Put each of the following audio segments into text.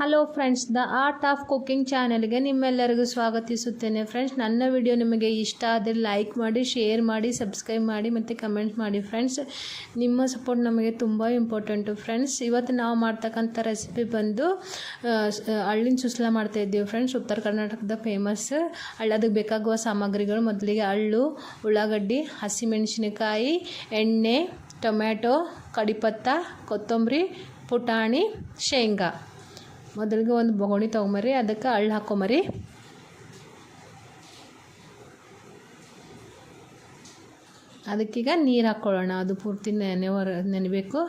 Hello friends, the art of cooking ಚಾನೆಲ್ಗೆ ನಿಮ್ಮೆಲ್ಲರಿಗೂ ಸ್ವಾಗತಿಸುತ್ತೇನೆ. Friends, ನನ್ನ ವಿಡಿಯೋ ನಿಮಗೆ ಇಷ್ಟ ಆದರೆ ಲೈಕ್ ಮಾಡಿ, ಶೇರ್ ಮಾಡಿ, ಸಬ್ಸ್ಕ್ರೈಬ್ ಮಾಡಿ ಮತ್ತು ಕಮೆಂಟ್ ಮಾಡಿ. ಫ್ರೆಂಡ್ಸ್, ನಿಮ್ಮ ಸಪೋರ್ಟ್ ನಮಗೆ ತುಂಬ ಇಂಪಾರ್ಟೆಂಟು. ಫ್ರೆಂಡ್ಸ್, ಇವತ್ತು ನಾವು ಮಾಡ್ತಕ್ಕಂಥ ರೆಸಿಪಿ ಬಂದು ಹಳ್ಳಿನ ಸುಸ್ಲ ಮಾಡ್ತಾಯಿದ್ದೀವಿ. ಫ್ರೆಂಡ್ಸ್, ಉತ್ತರ ಕರ್ನಾಟಕದ ಫೇಮಸ್. ಅದಕ್ಕೆ ಬೇಕಾಗುವ ಸಾಮಗ್ರಿಗಳು: ಮೊದಲಿಗೆ ಹಳ್ಳು, ಉಳ್ಳಾಗಡ್ಡಿ, ಹಸಿಮೆಣಸಿನಕಾಯಿ, ಎಣ್ಣೆ, ಟೊಮ್ಯಾಟೊ, ಕಡಿಪತ್ತ, ಕೊತ್ತಂಬರಿ, ಪುಟಾಣಿ, ಶೇಂಗಾ. ಮೊದಲಿಗೆ ಒಂದು ಬೊಗಣಿ ತೊಗೊಂಬರಿ, ಅದಕ್ಕೆ ಹಳ್ಳು ಹಾಕೊಂಬರಿ. ಅದಕ್ಕೀಗ ನೀರು ಹಾಕ್ಕೊಳ್ಳೋಣ. ಅದು ಪೂರ್ತಿ ನೆನೆಬೇಕು.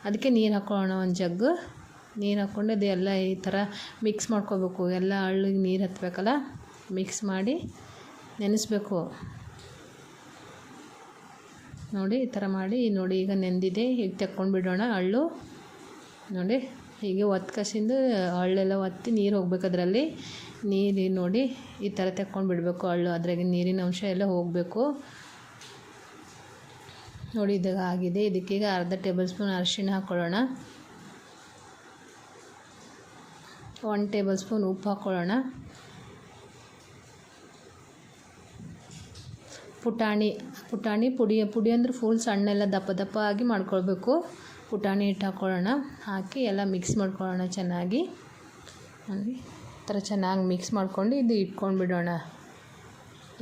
ಅದಕ್ಕೆ ನೀರು ಹಾಕ್ಕೊಳ್ಳೋಣ. ಒಂದು ಜಗ್ಗು ನೀರು ಹಾಕ್ಕೊಂಡು ಅದು ಎಲ್ಲ ಈ ಥರ ಮಿಕ್ಸ್ ಮಾಡ್ಕೋಬೇಕು. ಎಲ್ಲ ಹಳ್ಳಿಗೆ ನೀರು ಹತ್ತಬೇಕಲ್ಲ, ಮಿಕ್ಸ್ ಮಾಡಿ ನೆನೆಸ್ಬೇಕು. ನೋಡಿ, ಈ ಥರ ಮಾಡಿ. ನೋಡಿ, ಈಗ ನೆಂದಿದೆ. ಈಗ ತೆಕ್ಕೊಂಡು ಬಿಡೋಣ ಹಳ್ಳು. ನೋಡಿ, ಹೀಗೆ ಒತ್ಕಸಿಂದು ಹಳ್ಳೆಲ್ಲ ಒತ್ತಿ ನೀರು ಹೋಗ್ಬೇಕು. ಅದರಲ್ಲಿ ನೀರು ನೋಡಿ ಈ ಥರ ತೆಕ್ಕೊಂಡು ಬಿಡಬೇಕು ಹಳ್ಳು. ಅದ್ರಾಗೆ ನೀರಿನ ಅಂಶ ಎಲ್ಲ ಹೋಗಬೇಕು. ನೋಡಿ, ಇದಾಗ ಆಗಿದೆ. ಇದಕ್ಕೀಗ ಅರ್ಧ ಟೇಬಲ್ ಸ್ಪೂನ್ ಅರಿಶಿಣ ಹಾಕ್ಕೊಳ್ಳೋಣ. 1 ಟೇಬಲ್ ಸ್ಪೂನ್ ಉಪ್ಪು ಹಾಕ್ಕೊಳ್ಳೋಣ. ಪುಟಾಣಿ ಪುಡಿ ಅಂದರೆ ಫುಲ್ ಸಣ್ಣೆಲ್ಲ ದಪ್ಪ ದಪ್ಪ ಆಗಿ ಮಾಡ್ಕೊಳ್ಬೇಕು. ಪುಟಾಣಿ ಹಿಟ್ಟು ಹಾಕ್ಕೊಳ್ಳೋಣ. ಹಾಕಿ ಎಲ್ಲ ಮಿಕ್ಸ್ ಮಾಡ್ಕೊಳ್ಳೋಣ ಚೆನ್ನಾಗಿ. ಈ ಥರ ಚೆನ್ನಾಗಿ ಮಿಕ್ಸ್ ಮಾಡ್ಕೊಂಡು ಇದು ಇಟ್ಕೊಂಡು ಬಿಡೋಣ.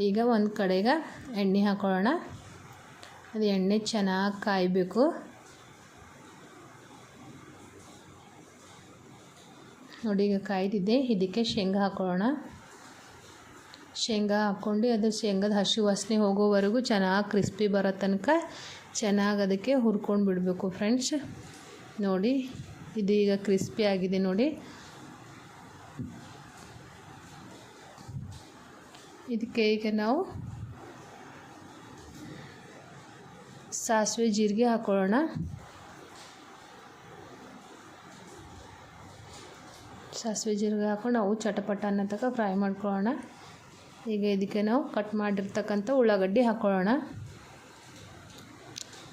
ಈಗ ಒಂದು ಕಡೆಗೆ ಎಣ್ಣೆ ಹಾಕ್ಕೊಳ್ಳೋಣ. ಅದು ಎಣ್ಣೆ ಚೆನ್ನಾಗಿ ಕಾಯಬೇಕು. ನೋಡಿ, ಈಗ ಕಾಯ್ದಿದೆ. ಇದಕ್ಕೆ ಶೇಂಗಾ ಹಾಕ್ಕೊಳ್ಳೋಣ. ಶೇಂಗಾ ಹಾಕ್ಕೊಂಡು ಅದು ಶೇಂಗಾದ ಹಸಿ ವಾಸನೆ ಹೋಗೋವರೆಗೂ ಚೆನ್ನಾಗಿ ಕ್ರಿಸ್ಪಿ ಬರೋ ತನಕ ಚೆನ್ನಾಗಿ ಅದಕ್ಕೆ ಹುರ್ಕೊಂಡು ಬಿಡಬೇಕು. ಫ್ರೆಂಡ್ಸ್, ನೋಡಿ, ಇದು ಈಗ ಕ್ರಿಸ್ಪಿ ಆಗಿದೆ. ನೋಡಿ, ಇದಕ್ಕೆ ಈಗ ನಾವು ಸಾಸಿವೆ ಜೀರಿಗೆ ಹಾಕ್ಕೊಳ್ಳೋಣ. ಸಾಸಿವೆ ಜೀರಿಗೆ ಹಾಕ್ಕೊಂಡು ನಾವು ಚಟಪಟ ಅನ್ನೋ ತನಕ ಫ್ರೈ ಮಾಡ್ಕೊಳ್ಳೋಣ. ಈಗ ಇದಕ್ಕೆ ನಾವು ಕಟ್ ಮಾಡಿರ್ತಕ್ಕಂಥ ಉಳ್ಳಾಗಡ್ಡಿ ಹಾಕ್ಕೊಳ್ಳೋಣ.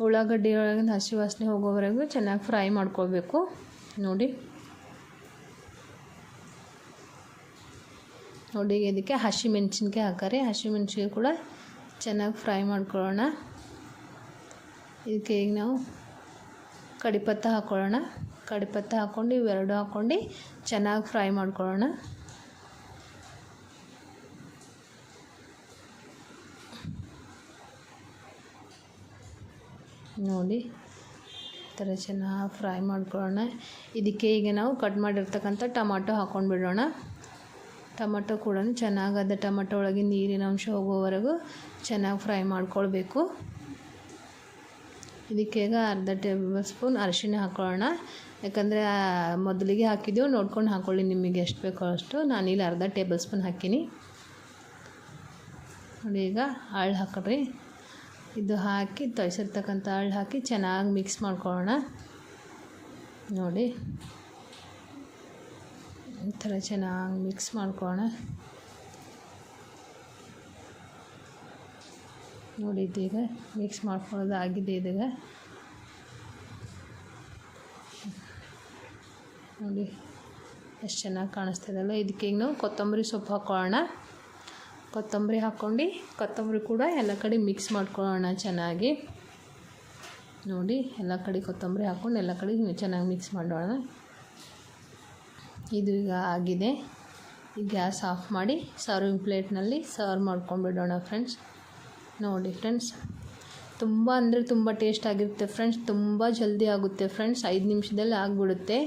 ಉಳ್ಳಾಗಡ್ಡಿ ಒಳಗಿಂದ ಹಸಿ ವಾಸನೆ ಹೋಗೋವರೆಗೂ ಚೆನ್ನಾಗಿ ಫ್ರೈ ಮಾಡ್ಕೊಳ್ಬೇಕು. ನೋಡಿ, ಇದಕ್ಕೆ ಹಸಿಮೆಣ್ಸಿನ್ಕಾಯಿ ಹಾಕಾರೆ. ಹಸಿಮೆಣ್ಸಿನ್ಕಾಯಿ ಕೂಡ ಚೆನ್ನಾಗಿ ಫ್ರೈ ಮಾಡ್ಕೊಳ್ಳೋಣ. ಇದಕ್ಕೆ ಈಗ ನಾವು ಕಡಿಪತ್ತ ಹಾಕ್ಕೊಳ್ಳೋಣ. ಕಡಿಪತ್ತ ಹಾಕ್ಕೊಂಡು ಇವೆರಡು ಹಾಕ್ಕೊಂಡು ಚೆನ್ನಾಗಿ ಫ್ರೈ ಮಾಡ್ಕೊಳ್ಳೋಣ. ನೋಡಿ, ಈ ಥರ ಚೆನ್ನಾಗಿ ಫ್ರೈ ಮಾಡ್ಕೊಳ್ಳೋಣ. ಇದಕ್ಕೆ ಈಗ ನಾವು ಕಟ್ ಮಾಡಿರ್ತಕ್ಕಂಥ ಟೊಮಾಟೊ ಹಾಕ್ಕೊಂಡು ಬಿಡೋಣ. ಟೊಮಾಟೊ ಕೂಡ ಚೆನ್ನಾಗಿ ಅದು ಟೊಮಾಟೊ ಒಳಗೆ ನೀರಿನ ಅಂಶ ಹೋಗೋವರೆಗೂ ಚೆನ್ನಾಗಿ ಫ್ರೈ ಮಾಡ್ಕೊಳ್ಬೇಕು. ಇದಕ್ಕೆ ಈಗ ಅರ್ಧ ಟೇಬಲ್ ಸ್ಪೂನ್ ಅರಿಶಿಣ ಹಾಕ್ಕೊಳ್ಳೋಣ. ಯಾಕಂದರೆ ಮೊದಲಿಗೆ ಹಾಕಿದ್ದೀವಿ, ನೋಡ್ಕೊಂಡು ಹಾಕ್ಕೊಳ್ಳಿ ನಿಮಗೆ ಎಷ್ಟು ಬೇಕೋ ಅಷ್ಟು. ನಾನಿಲ್ಲಿ ಅರ್ಧ ಟೇಬಲ್ ಸ್ಪೂನ್ ಹಾಕೀನಿ. ನೋಡಿ, ಈಗ ಹಳ್ಳು ಹಾಕ್ಕೊಳ್ರಿ. ಇದು ಹಾಕಿ ತೊಯ್ಸಿರ್ತಕ್ಕಂಥ ಹಳ್ಳು ಹಾಕಿ ಚೆನ್ನಾಗಿ ಮಿಕ್ಸ್ ಮಾಡ್ಕೊಳ್ಳೋಣ. ನೋಡಿ, ಈ ಥರ ಚೆನ್ನಾಗಿ ಮಿಕ್ಸ್ ಮಾಡ್ಕೊಳ್ಳೋಣ. ನೋಡಿ, ಇದೀಗ ಮಿಕ್ಸ್ ಮಾಡ್ಕೊಳ್ಳೋದು ಆಗಿದೆ. ಇದೀಗ ನೋಡಿ ಎಷ್ಟು ಚೆನ್ನಾಗಿ ಕಾಣಿಸ್ತಿದೆಯಲ್ಲ. ಇದಕ್ಕೆ ಈಗ ನಾವು ಕೊತ್ತಂಬರಿ ಸೊಪ್ಪು ಹಾಕ್ಕೊಳ್ಳೋಣ. ಕೊತ್ತಂಬರಿ ಹಾಕ್ಕೊಂಡು ಕೊತ್ತಂಬರಿ ಕೂಡ ಎಲ್ಲ ಕಡೆ ಮಿಕ್ಸ್ ಮಾಡ್ಕೊಳ್ಳೋಣ ಚೆನ್ನಾಗಿ. ನೋಡಿ, ಎಲ್ಲ ಕಡೆ ಕೊತ್ತಂಬರಿ ಹಾಕ್ಕೊಂಡು ಎಲ್ಲ ಕಡೆ ಚೆನ್ನಾಗಿ ಮಿಕ್ಸ್ ಮಾಡೋಣ. ಇದು ಈಗ ಆಗಿದೆ. ಈ ಗ್ಯಾಸ್ ಆಫ್ ಮಾಡಿ ಸರ್ವಿಂಗ್ ಪ್ಲೇಟ್ನಲ್ಲಿ ಸರ್ವ್ ಮಾಡ್ಕೊಂಡ್ಬಿಡೋಣ. ಫ್ರೆಂಡ್ಸ್, ನೋಡಿ ಫ್ರೆಂಡ್ಸ್, ತುಂಬ ಅಂದರೆ ತುಂಬ ಟೇಸ್ಟ್ ಆಗಿರುತ್ತೆ. ಫ್ರೆಂಡ್ಸ್, ತುಂಬ ಜಲ್ದಿ ಆಗುತ್ತೆ. ಫ್ರೆಂಡ್ಸ್, 5 ನಿಮಿಷದಲ್ಲಿ ಆಗಿಬಿಡುತ್ತೆ.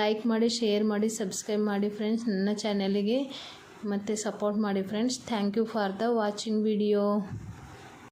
ಲೈಕ್ ಮಾಡಿ, ಶೇರ್ ಮಾಡಿ, ಸಬ್ಸ್ಕ್ರೈಬ್ ಮಾಡಿ. ಫ್ರೆಂಡ್ಸ್, ನನ್ನ ಚಾನಲಿಗೆ ಮತ್ತು ಸಪೋರ್ಟ್ ಮಾಡಿ. Friends, thank you for the watching video.